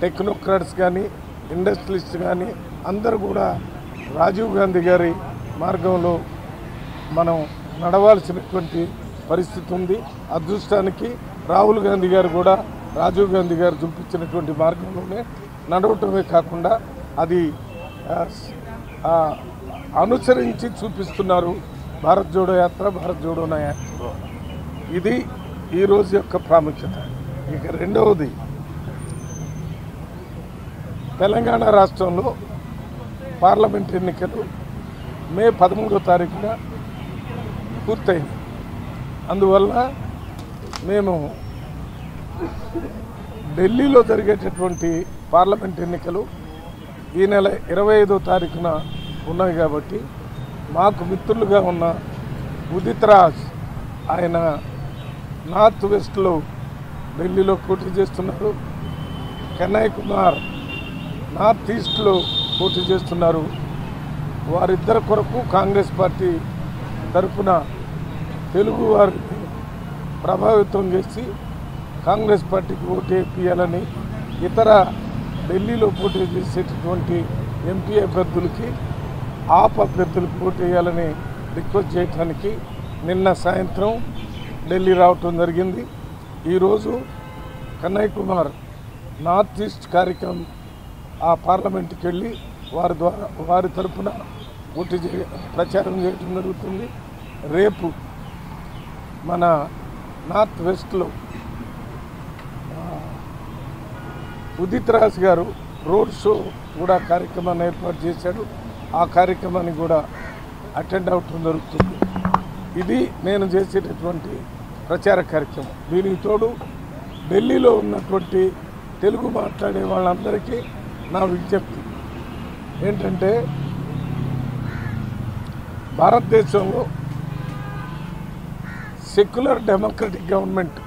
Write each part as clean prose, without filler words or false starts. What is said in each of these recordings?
Technocrats కానీ industrialist కానీ అందరూ కూడా రాజీవ్ గాంధీ గారి మార్గంలో మనం నడవాల్సినటువంటి పరిస్థితి ఉంది. అదృష్టానికి రాహుల్ గాంధీ గారు కూడా రాజీవ్ గాంధీ గారు చూపించినటువంటి మార్గంలోనే నడవటమే కాకుండా అది అనుసరించి చూపిస్తున్నారు. భారత్ జోడో యాత్ర, భారత్ జోడో యాత్ర, ఇది ఈరోజు యొక్క ప్రాముఖ్యత. ఇక రెండవది, తెలంగాణ రాష్ట్రంలో పార్లమెంట్ ఎన్నికలు మే 13వ తారీఖున పూర్తయింది. అందువల్ల మేము ఢిల్లీలో జరిగేటటువంటి పార్లమెంట్ ఎన్నికలు ఈ నెల 25వ తారీఖున ఉన్నాయి కాబట్టి మాకు మిత్రులుగా ఉన్న ఉదిత్ రాజ్, ఆయన నార్త్ వెస్ట్లో ఢిల్లీలో పోటీ చేస్తున్నారు. కన్నయ్య కుమార్ నార్త్ ఈస్ట్లో పోటీ చేస్తున్నారు. వారిద్దరి కొరకు కాంగ్రెస్ పార్టీ తరఫున తెలుగు వారిని ప్రభావితం చేసి కాంగ్రెస్ పార్టీకి ఓటు వేయాలని, ఇతర ఢిల్లీలో పోటీ చేసేటటువంటి ఎంపీ అభ్యర్థులకి ఆప్ అభ్యర్థులకు ఓటు వేయాలని రిక్వెస్ట్ చేయడానికి నిన్న సాయంత్రం ఢిల్లీ రావటం జరిగింది. ఈరోజు కన్నయ్య కుమార్ నార్త్ ఈస్ట్ కార్యక్రమం ఆ పార్లమెంట్కి వెళ్ళి వారి తరఫున ప్రచారం చేయడం జరుగుతుంది. రేపు మన నార్త్ వెస్ట్లో ఉదిత్ రాజ్ గారు రోడ్ షో కూడా కార్యక్రమాన్ని ఏర్పాటు చేశాడు. ఆ కార్యక్రమాన్ని కూడా అటెండ్ అవటం జరుగుతుంది. ఇది నేను చేసేటటువంటి ప్రచార కార్యక్రమం. దీనికి తోడు ఢిల్లీలో ఉన్నటువంటి తెలుగు మాట్లాడే వాళ్ళందరికీ నా విజ్ఞప్తి ఏంటంటే, భారతదేశంలో సెక్యులర్ డెమోక్రటిక్ గవర్నమెంట్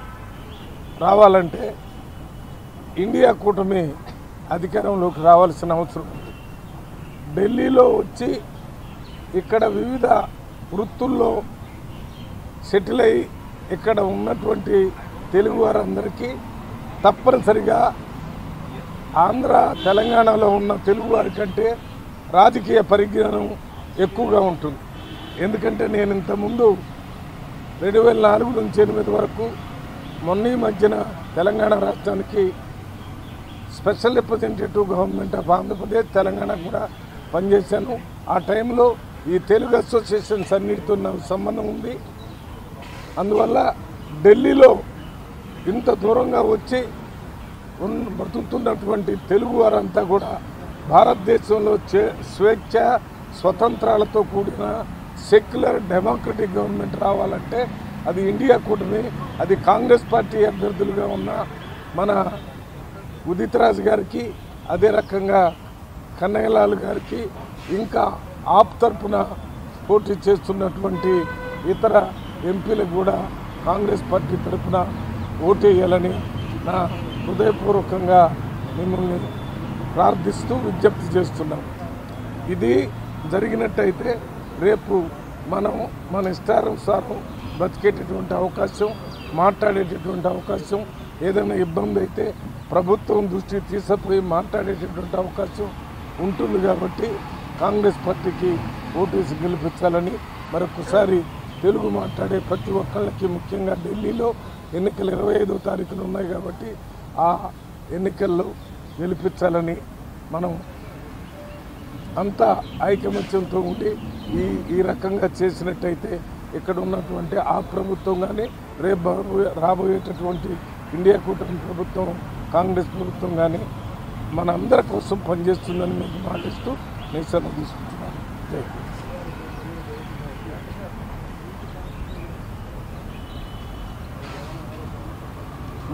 రావాలంటే ఇండియా కూటమి అధికారంలోకి రావాల్సిన అవసరం ఉంది. ఢిల్లీలో వచ్చి ఇక్కడ వివిధ వృత్తుల్లో సెటిల్ అయ్యి ఇక్కడ ఉన్నటువంటి తెలుగు వారందరికీ తప్పనిసరిగా ఆంధ్ర తెలంగాణలో ఉన్న తెలుగు వారి కంటే రాజకీయ పరిజ్ఞానం ఎక్కువగా ఉంటుంది. ఎందుకంటే నేను ఇంతకుముందు 2004 నుంచి 2008 వరకు మొన్న మధ్యన తెలంగాణ రాష్ట్రానికి special representative government of Andhra Pradesh Telangana కూడా పనిచేశాను. ఆ టైంలో ఈ తెలుగు అసోసియేషన్స్ అన్నిటితో నాకు సంబంధం ఉంది. అందువల్ల ఢిల్లీలో ఇంత దూరంగా వచ్చి బ్రతుకుతున్నటువంటి తెలుగు వారంతా కూడా భారతదేశంలో స్వేచ్ఛ స్వతంత్రాలతో కూడిన సెక్యులర్ డెమోక్రటిక్ గవర్నమెంట్ రావాలంటే అది ఇండియా కూటమి, అది కాంగ్రెస్ పార్టీ అభ్యర్థులుగా ఉన్న మన ఉదిత్ రాజ్ గారికి, అదే రకంగా కన్నయ్యలాల్ గారికి, ఇంకా ఆప్ తరపున పోటీ చేస్తున్నటువంటి ఇతర ఎంపీలకు కూడా కాంగ్రెస్ పార్టీ తరఫున ఓటు వేయాలని నా హృదయపూర్వకంగా మిమ్మల్ని ప్రార్థిస్తూ విజ్ఞప్తి చేస్తున్నాం. ఇది జరిగినట్టయితే రేపు మన ఇష్టానుసారం బతికేటటువంటి అవకాశం, మాట్లాడేటటువంటి అవకాశం, ఏదైనా ఇబ్బంది అయితే ప్రభుత్వం దృష్టికి తీసుకుపోయి మాట్లాడేటటువంటి అవకాశం ఉంటుంది. కాబట్టి కాంగ్రెస్ పార్టీకి ఓటేసి గెలిపించాలని మరొకసారి తెలుగు మాట్లాడే ప్రతి ఒక్కళ్ళకి, ముఖ్యంగా ఢిల్లీలో ఎన్నికలు 25వ తారీఖున ఉన్నాయి కాబట్టి ఆ ఎన్నికల్లో గెలిపించాలని మనం అంతా ఐకమత్యంతో ఉండి ఈ రకంగా చేసినట్టయితే ఇక్కడ ఉన్నటువంటి ఆ ప్రభుత్వం కానీ రేపు రాబోయేటటువంటి ఇండియా కూటమి ప్రభుత్వం, కాంగ్రెస్ ప్రభుత్వం కానీ మన అందరి కోసం పనిచేస్తుందని మీకు మాటిస్తూ నేను సెలవు తీసుకుంటున్నాను. జై హింద్.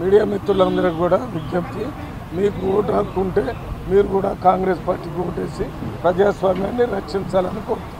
మీడియా మిత్రులందరికీ కూడా విజ్ఞప్తి, మీకు ఓటు హక్కు ఉంటే మీరు కూడా కాంగ్రెస్ పార్టీకి ఓటేసి ప్రజాస్వామ్యాన్ని రక్షించాలని కోరుతున్నాను.